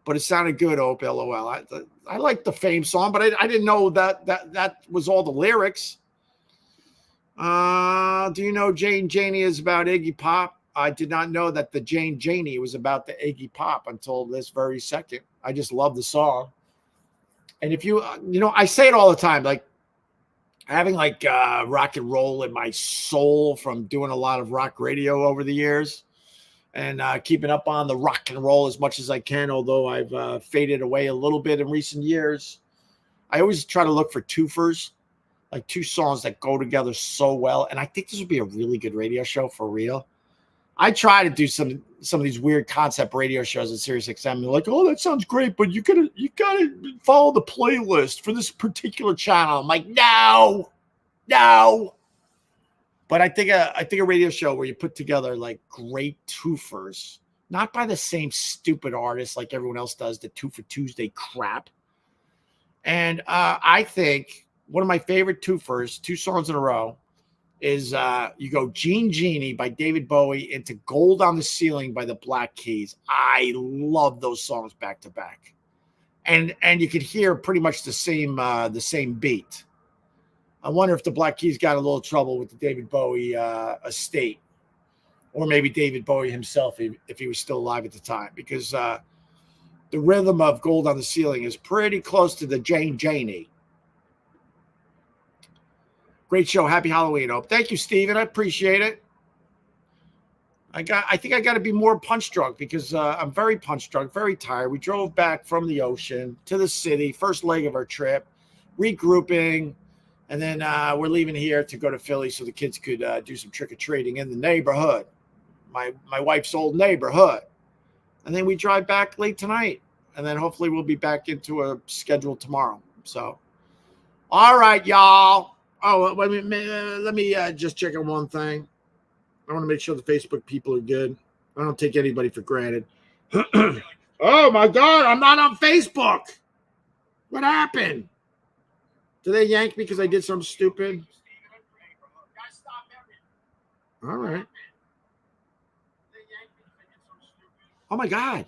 But it sounded good, Opie, LOL. I like the Fame song, but I didn't know that was all the lyrics. Do you know Jane Janey is about Iggy Pop? I did not know that the Jane Janey was about the Iggy Pop until this very second. I just love the song. And if I say it all the time, like having like rock and roll in my soul from doing a lot of rock radio over the years and keeping up on the rock and roll as much as I can, although I've faded away a little bit in recent years. I always try to look for twofers, like two songs that go together so well. And I think this would be a really good radio show for real. I try to do some of these weird concept radio shows at Sirius XM. They're like, oh, that sounds great, but you gotta follow the playlist for this particular channel. I'm like, no. But I think a radio show where you put together like great twofers not by the same stupid artist like everyone else does, the 2 for Tuesday crap. And I think one of my favorite twofers, 2 songs in a row, is you go Gene Genie by David Bowie into Gold on the Ceiling by the Black Keys. I love those songs back to back. And you could hear pretty much the same beat. I wonder if the Black Keys got a little trouble with the David Bowie estate, or maybe David Bowie himself if he was still alive at the time, because the rhythm of Gold on the Ceiling is pretty close to the Jane Janey. Great show. Happy Halloween, Hope. Thank you, Steven. I appreciate it. I think I got to be more punch drunk, because I'm very punch drunk, very tired. We drove back from the ocean to the city, first leg of our trip, regrouping, and then we're leaving here to go to Philly so the kids could do some trick-or-treating in the neighborhood, my wife's old neighborhood. And then we drive back late tonight, and then hopefully we'll be back into a schedule tomorrow. So, all right, y'all. Oh, let me just check on one thing. I want to make sure the Facebook people are good. I don't take anybody for granted. Oh, my God. I'm not on Facebook. What happened? Did they yank me because I did something stupid? All right. Oh, my God.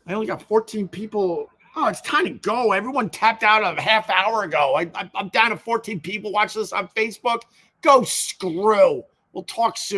I only got 14 people. Oh, it's time to go. Everyone tapped out a half hour ago. I'm down to 14 people watching this on Facebook. Go screw. We'll talk soon.